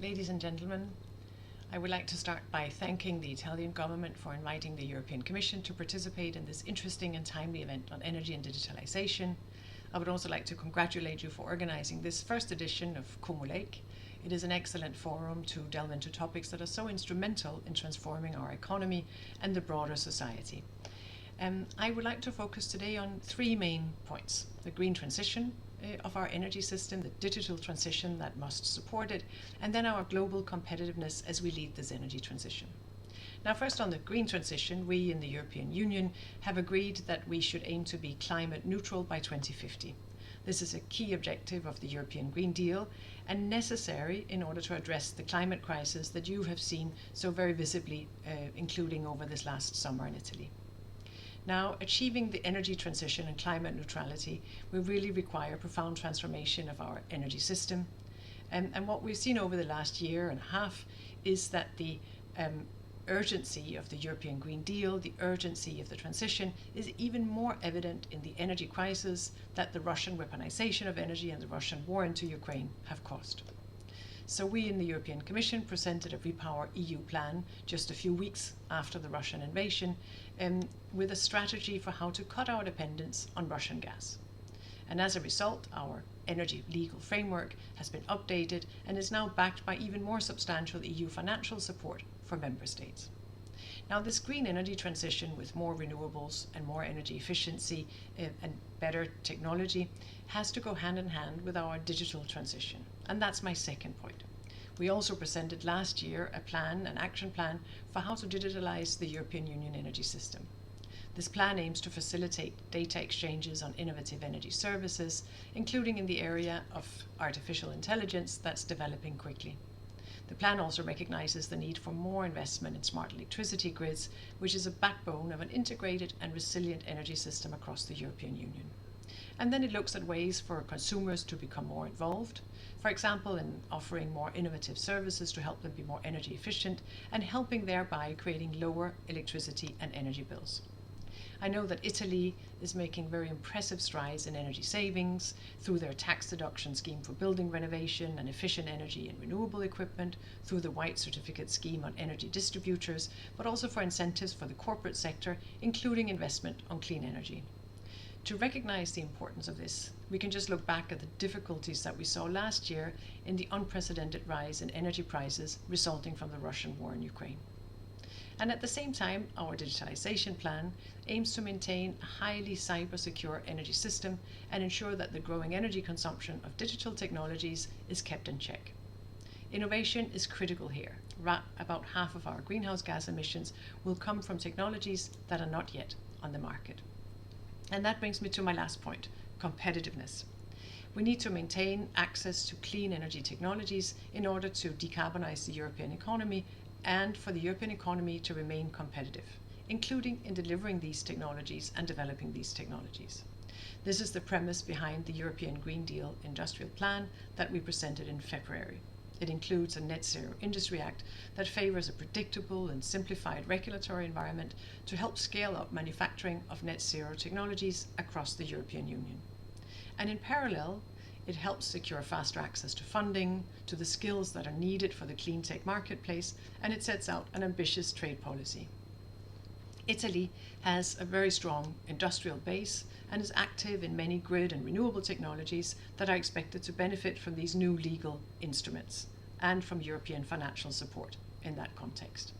Ladies and gentlemen, I would like to start by thanking the Italian government for inviting the European Commission to participate in this interesting and timely event on energy and digitalization. I would also like to congratulate you for organizing this first edition of ComoLake. It is an excellent forum to delve into topics that are so instrumental in transforming our economy and the broader society. I would like to focus today on three main points: the green transition of our energy system, the digital transition that must support it, and then our global competitiveness as we lead this energy transition. Now, first on the green transition, we in the European Union have agreed that we should aim to be climate neutral by 2050. This is a key objective of the European Green Deal and necessary in order to address the climate crisis that you have seen so very visibly, including over this last summer in Italy. Now, achieving the energy transition and climate neutrality will really require profound transformation of our energy system. And what we've seen over the last year and a half is that the urgency of the European Green Deal, the urgency of the transition, is even more evident in the energy crisis that the Russian weaponization of energy and the Russian war into Ukraine have caused. So we in the European Commission presented a Repower EU plan just a few weeks after the Russian invasion with a strategy for how to cut our dependence on Russian gas. And as a result, our energy legal framework has been updated and is now backed by even more substantial EU financial support for member states. Now, this green energy transition with more renewables and more energy efficiency and better technology has to go hand in hand with our digital transition. And that's my second point. We also presented last year an action plan for how to digitalize the European Union energy system. This plan aims to facilitate data exchanges on innovative energy services, including in the area of artificial intelligence that's developing quickly. The plan also recognizes the need for more investment in smart electricity grids, which is a backbone of an integrated and resilient energy system across the European Union. And then it looks at ways for consumers to become more involved, for example, in offering more innovative services to help them be more energy efficient and helping thereby creating lower electricity and energy bills. I know that Italy is making very impressive strides in energy savings through their tax deduction scheme for building renovation and efficient energy and renewable equipment, through the white certificate scheme on energy distributors, but also for incentives for the corporate sector, including investment on clean energy. To recognize the importance of this, we can just look back at the difficulties that we saw last year in the unprecedented rise in energy prices resulting from the Russian war in Ukraine. And at the same time, our digitalization plan aims to maintain a highly cyber-secure energy system and ensure that the growing energy consumption of digital technologies is kept in check. Innovation is critical here. About half of our greenhouse gas emissions will come from technologies that are not yet on the market. And that brings me to my last point, competitiveness. We need to maintain access to clean energy technologies in order to decarbonize the European economy and for the European economy to remain competitive, including in delivering these technologies and developing these technologies. This is the premise behind the European Green Deal Industrial Plan that we presented in February. It includes a Net Zero Industry Act that favors a predictable and simplified regulatory environment to help scale up manufacturing of net zero technologies across the European Union. And in parallel, it helps secure faster access to funding, to the skills that are needed for the clean tech marketplace, and it sets out an ambitious trade policy. Italy has a very strong industrial base and is active in many grid and renewable technologies that are expected to benefit from these new legal instruments and from European financial support in that context.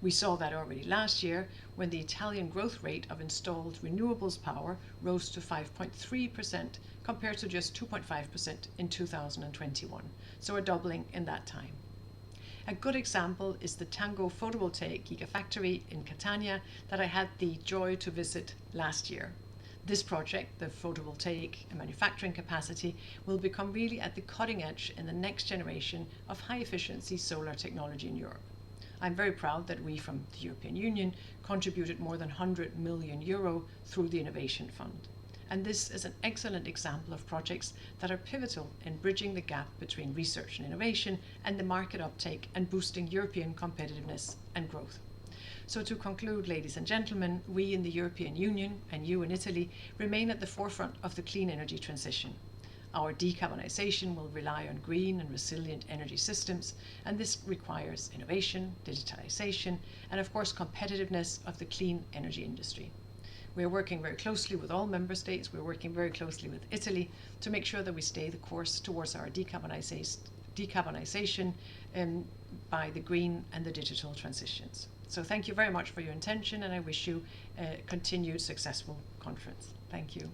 We saw that already last year when the Italian growth rate of installed renewables power rose to 5.3% compared to just 2.5% in 2021, so a doubling in that time. A good example is the Tango photovoltaic gigafactory in Catania that I had the joy to visit last year. This project, the photovoltaic manufacturing capacity, will become really at the cutting edge in the next generation of high-efficiency solar technology in Europe. I'm very proud that we from the European Union contributed more than €100 million through the Innovation Fund. And this is an excellent example of projects that are pivotal in bridging the gap between research and innovation and the market uptake and boosting European competitiveness and growth. So to conclude, ladies and gentlemen, we in the European Union and you in Italy remain at the forefront of the clean energy transition. Our decarbonisation will rely on green and resilient energy systems, and this requires innovation, digitalisation, and of course competitiveness of the clean energy industry. We're working very closely with all member states. We're working very closely with Italy to make sure that we stay the course towards our decarbonisation by the green and the digital transitions. So thank you very much for your attention, and I wish you a continued successful conference. Thank you.